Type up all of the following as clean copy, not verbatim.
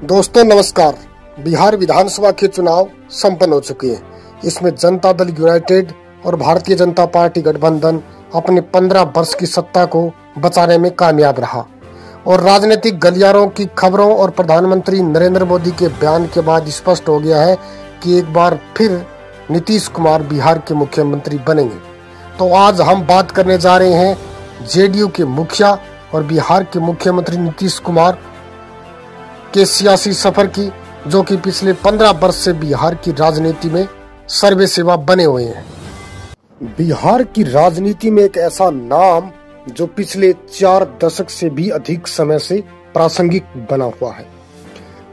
दोस्तों नमस्कार। बिहार विधानसभा के चुनाव संपन्न हो चुके हैं। इसमें जनता दल यूनाइटेड और भारतीय जनता पार्टी गठबंधन अपने 15 वर्ष की सत्ता को बचाने में कामयाब रहा और राजनीतिक गलियारों की खबरों और प्रधानमंत्री नरेंद्र मोदी के बयान के बाद स्पष्ट हो गया है कि एक बार फिर नीतीश कुमार बिहार के मुख्यमंत्री बनेंगे। तो आज हम बात करने जा रहे हैं जेडीयू के मुखिया और बिहार के मुख्यमंत्री नीतीश कुमार के सियासी सफर की, जो कि पिछले 15 वर्ष से बिहार की राजनीति में सर्वसेवा बने हुए हैं। बिहार की राजनीति में एक ऐसा नाम जो पिछले 4 दशक से भी अधिक समय से प्रासंगिक बना हुआ है।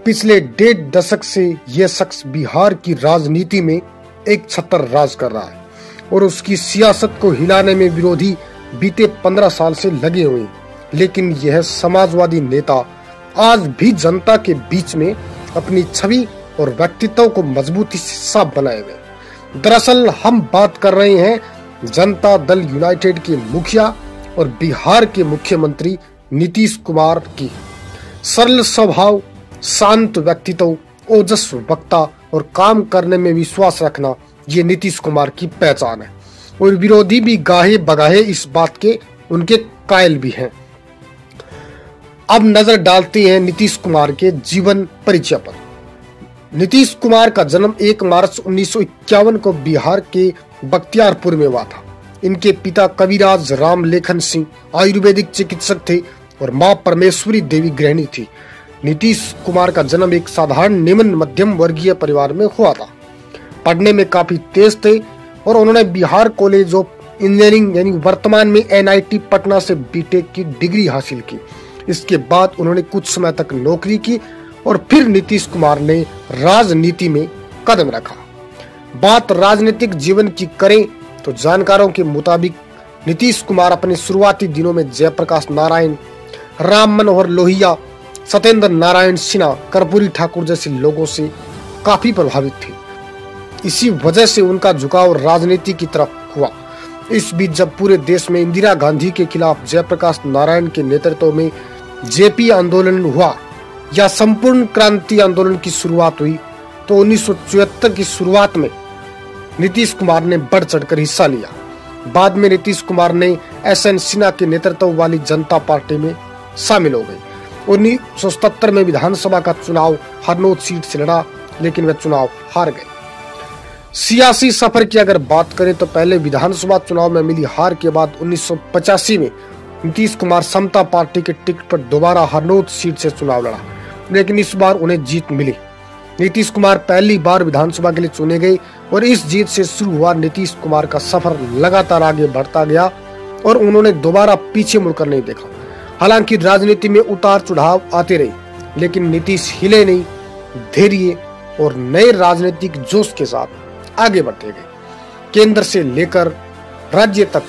पिछले 1.5 दशक से यह शख्स बिहार की राजनीति में एक छतर राज कर रहा है और उसकी सियासत को हिलाने में विरोधी बीते 15 साल से लगे हुए हैं। लेकिन यह समाजवादी नेता आज भी जनता के बीच में अपनी छवि और व्यक्तित्व को मजबूती से साफ बनाए हुए। दरअसल हम बात कर रहे हैं जनता दल यूनाइटेड के मुखिया और बिहार के मुख्यमंत्री नीतीश कुमार की। सरल स्वभाव, शांत व्यक्तित्व, ओजस्वी वक्ता और काम करने में विश्वास रखना, ये नीतीश कुमार की पहचान है और विरोधी भी गाहे बगाहे इस बात के उनके कायल भी हैं। अब नजर डालते हैं नीतीश कुमार के जीवन परिचय पर। नीतीश कुमार का जन्म 1 मार्च 1951 को बिहार के बख्तियारपुर में हुआ था। इनके पिता कविराज राम लेखन सिंह आयुर्वेदिक चिकित्सक थे और मां परमेश्वरी देवी गृहिणी थी। नीतीश कुमार का जन्म एक साधारण निम्न मध्यम वर्गीय परिवार में हुआ था। पढ़ने में काफी तेज थे और उन्होंने बिहार कॉलेज ऑफ इंजीनियरिंग यानी वर्तमान में NIT पटना से बीटेक की डिग्री हासिल की। इसके बाद उन्होंने कुछ समय तक नौकरी की और फिर नीतीश कुमार ने राजनीति में कदम रखा। बात राजनीतिक जीवन की करें तो जानकारों के मुताबिक नीतीश कुमार अपने शुरुआती दिनों में जयप्रकाश नारायण, राम मनोहर लोहिया, सत्येंद्र नारायण सिन्हा, कर्पूरी ठाकुर जैसे लोगों से काफी प्रभावित थे। इसी वजह से उनका झुकाव राजनीति की तरफ हुआ। इस बीच जब पूरे देश में इंदिरा गांधी के खिलाफ जयप्रकाश नारायण के नेतृत्व में जेपी आंदोलन हुआ या संपूर्ण क्रांति आंदोलन की शुरुआत हुई, तो 1974 की शुरुआत में नीतीश कुमार ने बढ़ चढ़कर हिस्सा लिया। बाद में नीतीश कुमार ने SN सिन्हा के नेतृत्व वाली जनता पार्टी में शामिल हो गए। 1977 में विधानसभा का चुनाव हरनौत सीट से लड़ा, लेकिन वह चुनाव हार गए। सियासी सफर की अगर बात करें तो पहले विधानसभा चुनाव में मिली हार के बाद 1985 में नीतीश कुमार समता पार्टी के टिकट पर दोबारा हरनौत सीट से चुनाव लड़ा, लेकिन इस बार उन्हें जीत मिली। नीतीश कुमार पहली बार विधानसभा के लिए चुने गए और इस जीत से शुरू हुआ नीतीश कुमार का सफर लगातार आगे बढ़ता गया और उन्होंने दोबारा पीछे मुड़कर नहीं देखा। हालांकि राजनीति में उतार चढ़ाव आते रहे, लेकिन नीतीश हिले नहीं, धैर्य और नए राजनीतिक जोश के साथ आगे बढ़ते गए। केंद्र से लेकर राज्य तक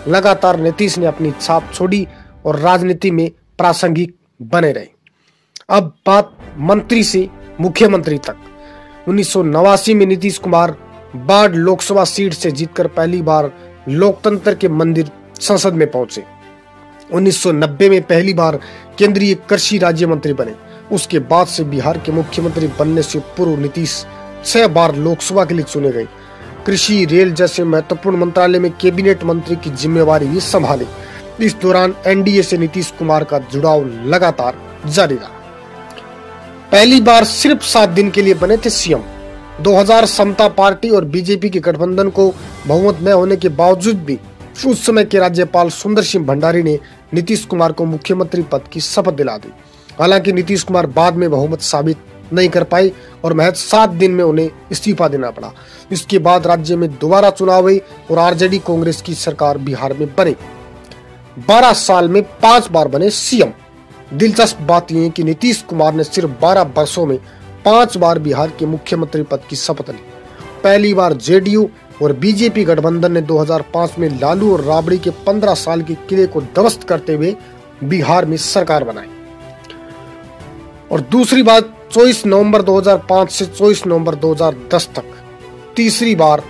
लगातार नीतीश ने अपनी छाप छोड़ी और राजनीति में प्रासंगिक बने रहे। अब बात मंत्री से मुख्यमंत्री तक। 1989 में नीतीश कुमार बाढ़ लोकसभा सीट से जीतकर पहली बार लोकतंत्र के मंदिर संसद में पहुंचे। 1990 में पहली बार केंद्रीय कृषि राज्य मंत्री बने। उसके बाद से बिहार के मुख्यमंत्री बनने से पूर्व नीतीश 6 बार लोकसभा के लिए चुने गए। कृषि, रेल जैसे महत्वपूर्ण मंत्रालय में कैबिनेट मंत्री की जिम्मेवारी भी संभाली। इस दौरान NDA से नीतीश कुमार का जुड़ाव लगातार जारी रहा। पहली बार सिर्फ 7 दिन के लिए बने थे CM। 2000 समता पार्टी और बीजेपी के गठबंधन को बहुमत न होने के बावजूद भी उस समय के राज्यपाल सुंदर सिंह भंडारी ने नीतीश कुमार को मुख्यमंत्री पद की शपथ दिला दी। हालांकि नीतीश कुमार बाद में बहुमत साबित नहीं कर पाए और महज 7 दिन में उन्हें इस्तीफा देना पड़ा। इसके बाद राज्य में दोबारा चुनाव हुए और RJD कांग्रेस की सरकार बिहार में बनी। 12 साल में 5 बार बने CM। दिलचस्प बात यह है कि नीतीश कुमार ने सिर्फ 12 वर्षों में 5 बार बिहार के मुख्यमंत्री पद की शपथ ली। पहली बार JDU और BJP गठबंधन ने 2005 में लालू और राबड़ी के 15 साल के किले को ध्वस्त करते हुए बिहार में सरकार बनाई। और दूसरी बात 24 नवंबर 2005 से 24 नवंबर 2010 तक। तीसरी बार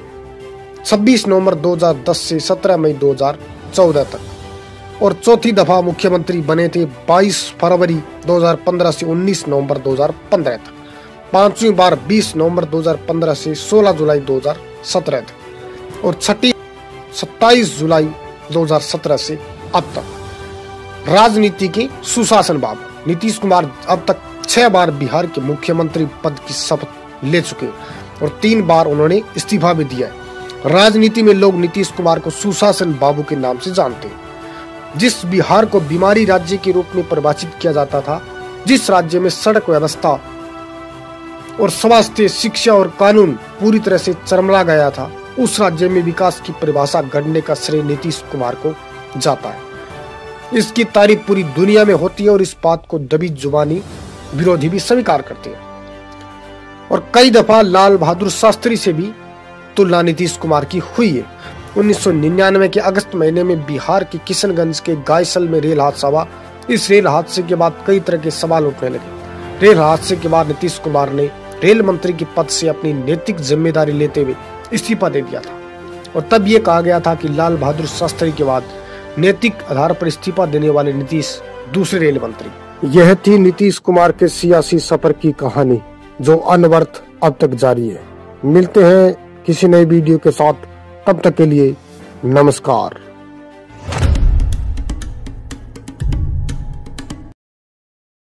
26 नवंबर 2010 से 17 मई 2014 तक। और चौथी दफा मुख्यमंत्री बने थे 22 फरवरी 2015 से 19 नवंबर 2015 तक, पांचवी बार 20 नवंबर 2015 से 16 जुलाई 2017 तक और छठी 27 जुलाई 2017 से अब तक। राजनीति के सुशासन बाबू नीतीश कुमार अब तक 6 बार बिहार के मुख्यमंत्री पद की शपथ ले चुके और 3 बार उन्होंने इस्तीफा भी दिया है। राजनीति में लोग नीतीश कुमार को सुशासन बाबू के नाम से जानते हैं। जिस बिहार को बीमारी राज्य के रूप में परिभाषित किया जाता था, जिस राज्य में सड़क व्यवस्था और स्वास्थ्य, शिक्षा और कानून पूरी तरह से चरमरा गया था, उस राज्य में विकास की परिभाषा गढ़ने का श्रेय नीतीश कुमार को जाता है। इसकी तारीफ पूरी दुनिया में होती है और इस बात को दबी जुबानी विरोधी भी स्वीकार करते हैं। और कई दफा लाल बहादुर शास्त्री से भी तुलना नीतीश कुमार की हुई है। 1999 के अगस्त महीने में बिहार के किशनगंज के गायसल में रेल हादसा हुआ। इस रेल हादसे के बाद कई तरह के सवाल उठने लगे। रेल हादसे के बाद नीतीश कुमार ने रेल मंत्री के पद से अपनी नैतिक जिम्मेदारी लेते हुए इस्तीफा दे दिया था और तब ये कहा गया था कि लाल बहादुर शास्त्री के बाद नैतिक आधार पर इस्तीफा देने वाले नीतीश दूसरे रेल मंत्री। यह थी नीतीश कुमार के सियासी सफर की कहानी, जो अनवरत अब तक जारी है। मिलते हैं किसी नए वीडियो के साथ, तब तक के लिए नमस्कार।